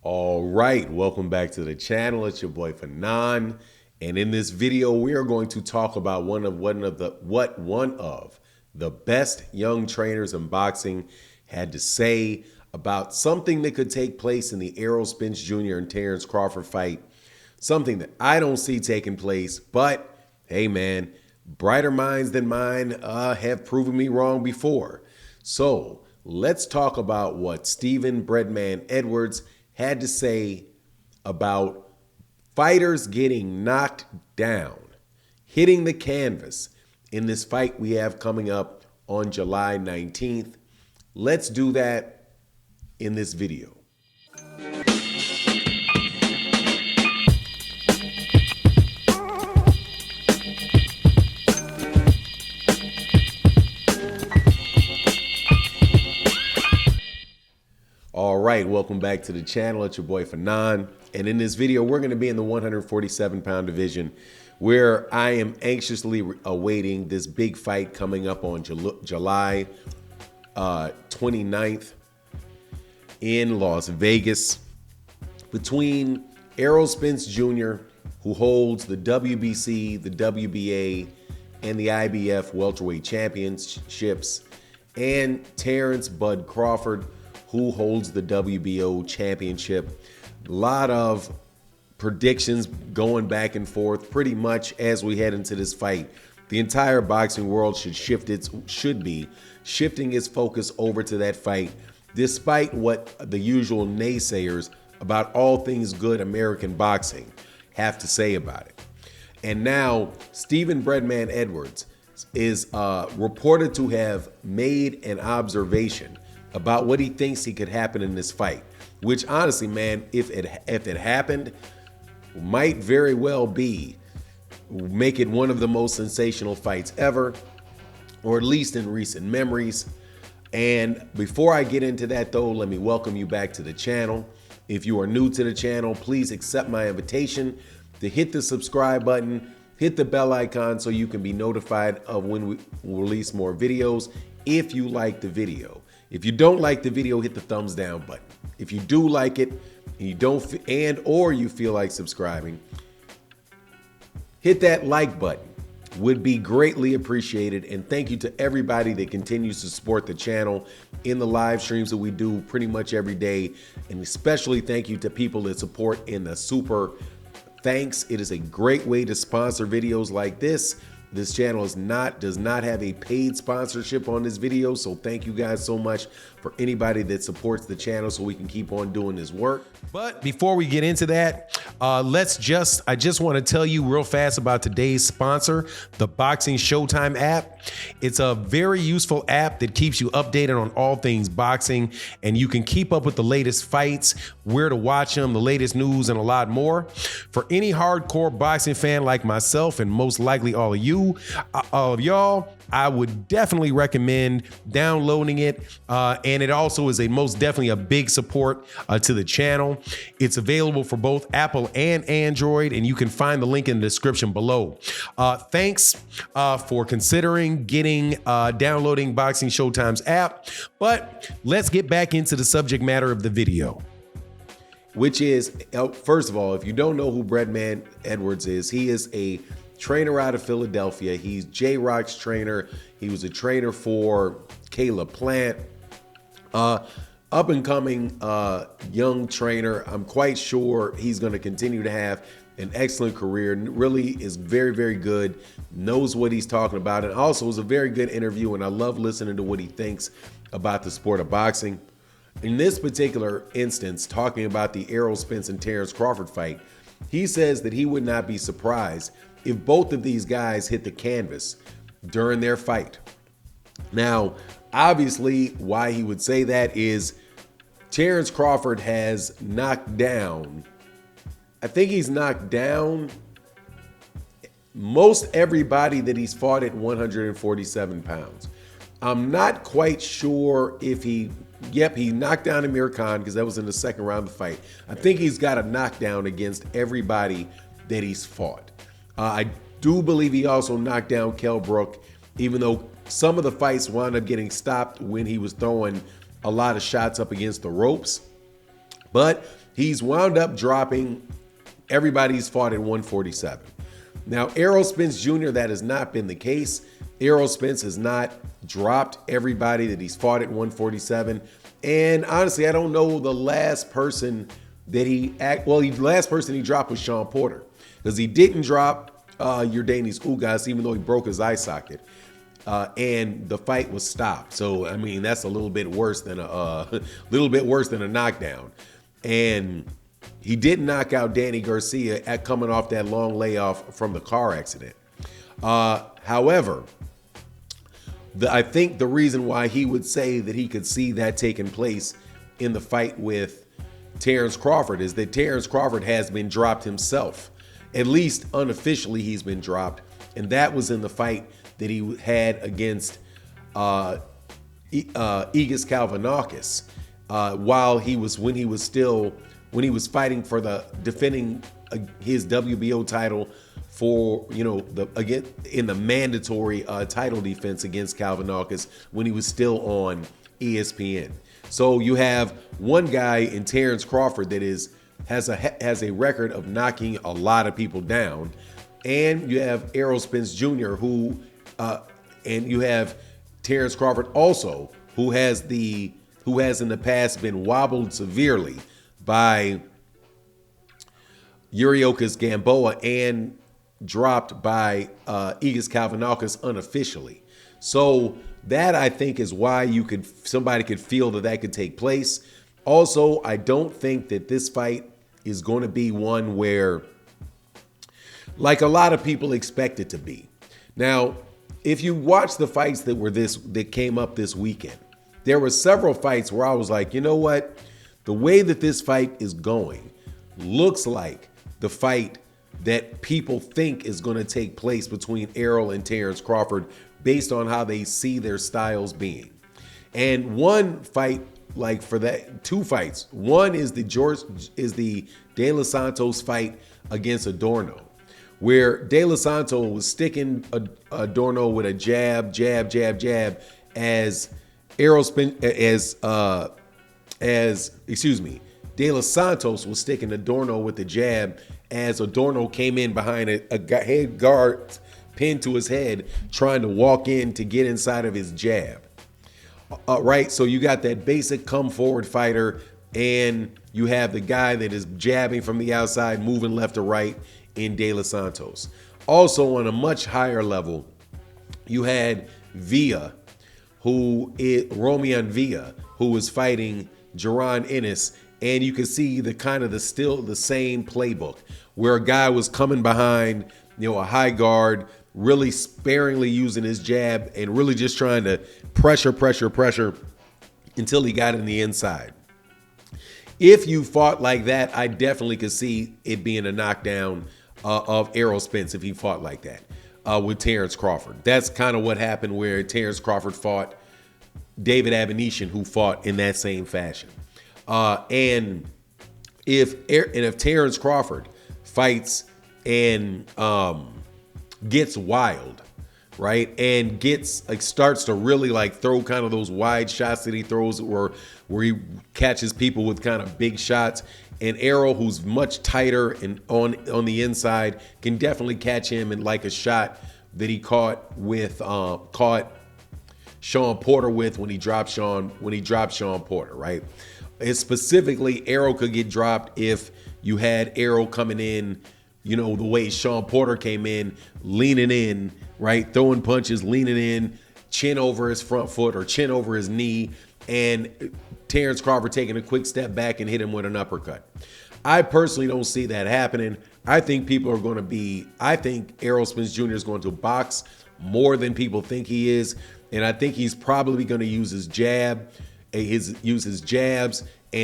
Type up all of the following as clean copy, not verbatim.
All right, welcome back to the channel. It's your boy Fanon, and in this video, we are going to talk about one of the best young trainers in boxing had to say about something that could take place in the Errol Spence Jr. and Terence Crawford fight. Something that I don't see taking place, but hey, man, brighter minds than mine have proven me wrong before. So let's talk about what Stephen "BREADMAN" Edwards had to say about fighters getting knocked down, hitting the canvas in this fight we have coming up on July 19th. Let's do that in this video. All right, welcome back to the channel. It's your boy Fanon. And in this video, we're going to be in the 147-pound division, where I am anxiously awaiting this big fight coming up on July 29th in Las Vegas between Errol Spence Jr., who holds the WBC, the WBA, and the IBF welterweight championships, and Terence "Bud" Crawford, who holds the WBO championship. A lot of predictions going back and forth pretty much as we head into this fight. The entire boxing world should be shifting its focus over to that fight, despite what the usual naysayers about all things good American boxing have to say about it. And now Stephen "BREADMAN" Edwards is reported to have made an observation about what he thinks he could happen in this fight, which honestly, man, if it happened, might very well make it one of the most sensational fights ever, or at least in recent memories. And before I get into that though, let me welcome you back to the channel. If you are new to the channel, please accept my invitation to hit the subscribe button, hit the bell icon so you can be notified of when we release more videos if you like the video. If you don't like the video, hit the thumbs down button. If you do like it and you feel like subscribing, hit that like button. Would be greatly appreciated. And thank you to everybody that continues to support the channel in the live streams that we do pretty much every day. And especially thank you to people that support in the super thanks. It is a great way to sponsor videos like this. This channel does not have a paid sponsorship on this video, so thank you guys so much for anybody that supports the channel so we can keep on doing this work. But before we get into that, I just want to tell you real fast about today's sponsor, the Boxing Showtime app. It's a very useful app that keeps you updated on all things boxing, and you can keep up with the latest fights, where to watch them, the latest news, and a lot more. For any hardcore boxing fan like myself, and most likely all of y'all, I would definitely recommend downloading it. And it also is most definitely a big support to the channel. It's available for both Apple and Android, and you can find the link in the description below. Thanks for considering downloading Boxing Showtime's app. But let's get back into the subject matter of the video, which is, first of all, if you don't know who BREADMAN Edwards is, he is a trainer out of Philadelphia. He's J-Rock's trainer. He was a trainer for Caleb Plant. Up and coming young trainer. I'm quite sure he's going to continue to have an excellent career. Really is very, very good. Knows what he's talking about. And also was a very good interview. And I love listening to what he thinks about the sport of boxing. In this particular instance, talking about the Errol Spence and Terence Crawford fight, he says that he would not be surprised if both of these guys hit the canvas during their fight. Now, obviously, why he would say that is Terence Crawford has knocked down, I think he's knocked down most everybody that he's fought at 147 pounds. I'm not quite sure if he knocked down Amir Khan because that was in the second round of the fight. I think he's got a knockdown against everybody that he's fought. I do believe he also knocked down Kell Brook, even though some of the fights wound up getting stopped when he was throwing a lot of shots up against the ropes. But he's wound up dropping everybody he's fought at 147. Now, Errol Spence Jr., that has not been the case. Errol Spence has not dropped everybody that he's fought at 147. And honestly, I don't know the last person that the last person he dropped was Sean Porter, because he didn't drop Yordenis Ugas, even though he broke his eye socket. And the fight was stopped. So, I mean, that's a little bit worse than a knockdown. And he did knock out Danny Garcia at coming off that long layoff from the car accident. However, I think the reason why he would say that he could see that taking place in the fight with Terence Crawford is that Terence Crawford has been dropped himself. At least unofficially, he's been dropped. And that was in the fight that he had against Igis Kalvanakis when he was fighting for defending his WBO title for, in the mandatory title defense against Kalvanakis when he was still on ESPN. So you have one guy in Terence Crawford that has a record of knocking a lot of people down, and you have Errol Spence Jr. And you have Terence Crawford also, who has in the past been wobbled severely by Yuriorkis Gamboa and dropped by Igis Kalvanakis unofficially. So that, I think, is why somebody could feel that could take place. Also, I don't think that this fight is going to be one where, like a lot of people expect it to be. Now, if you watch the fights that came up this weekend, there were several fights where I was like, you know what? The way that this fight is going looks like the fight that people think is going to take place between Errol and Terence Crawford based on how they see their styles being. And one fight, like for that, two fights. One is the De Los Santos fight against Adorno, where De Los Santos was sticking Adorno with a jab, as Errol Spence, De Los Santos was sticking Adorno with the jab as Adorno came in behind a head guard pinned to his head, trying to walk in to get inside of his jab. Right, so you got that basic come forward fighter, and you have the guy that is jabbing from the outside, moving left to right in De Los Santos. Also, on a much higher level, you had Romian Villa, who was fighting Jaron Ennis, and you could see still the same playbook, where a guy was coming behind, a high guard, really sparingly using his jab and really just trying to pressure until he got in the inside. If you fought like that, I definitely could see it being a knockdown of Errol Spence if he fought like that with Terence Crawford. That's kind of what happened where Terence Crawford fought David Abanesian, who fought in that same fashion. And if Terence Crawford fights and gets wild, right, and starts to really throw kind of those wide shots that he throws, where he catches people with kind of big shots, and Errol, who's much tighter and on the inside, can definitely catch him in like a shot that he caught Sean Porter with when he dropped Sean Porter, right? And specifically, Errol could get dropped if you had Errol coming in, the way Sean Porter came in, leaning in, right? Throwing punches, leaning in, chin over his front foot or chin over his knee, and Terence Crawford taking a quick step back and hit him with an uppercut. I personally don't see that happening. I think Errol Spence Jr. is going to box more than people think he is, and I think he's probably going to use his jabs and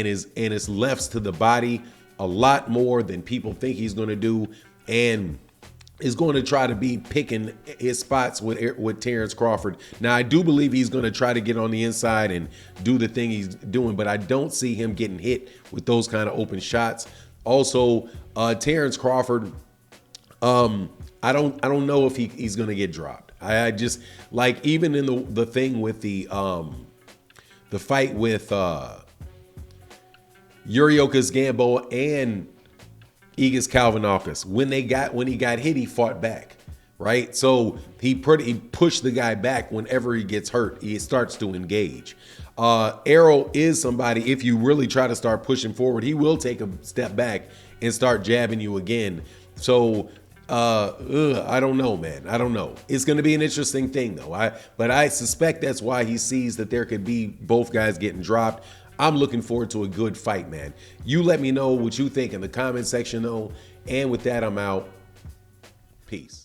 his lefts to the body a lot more than people think he's going to do, and is going to try to be picking his spots with Terence Crawford. Now, I do believe he's going to try to get on the inside and do the thing he's doing, but I don't see him getting hit with those kind of open shots. Also, Terence Crawford, I don't know if he's going to get dropped. I just, even in the thing with the fight with Yuriokas Gamboa and Igis Kalvinakis. When he got hit, he fought back, right? So he pushed the guy back. Whenever he gets hurt, he starts to engage. Errol is somebody, if you really try to start pushing forward, he will take a step back and start jabbing you again. So I don't know, man. I don't know. It's going to be an interesting thing, though. But I suspect that's why he sees that there could be both guys getting dropped. I'm looking forward to a good fight, man. You let me know what you think in the comment section, though. And with that, I'm out. Peace.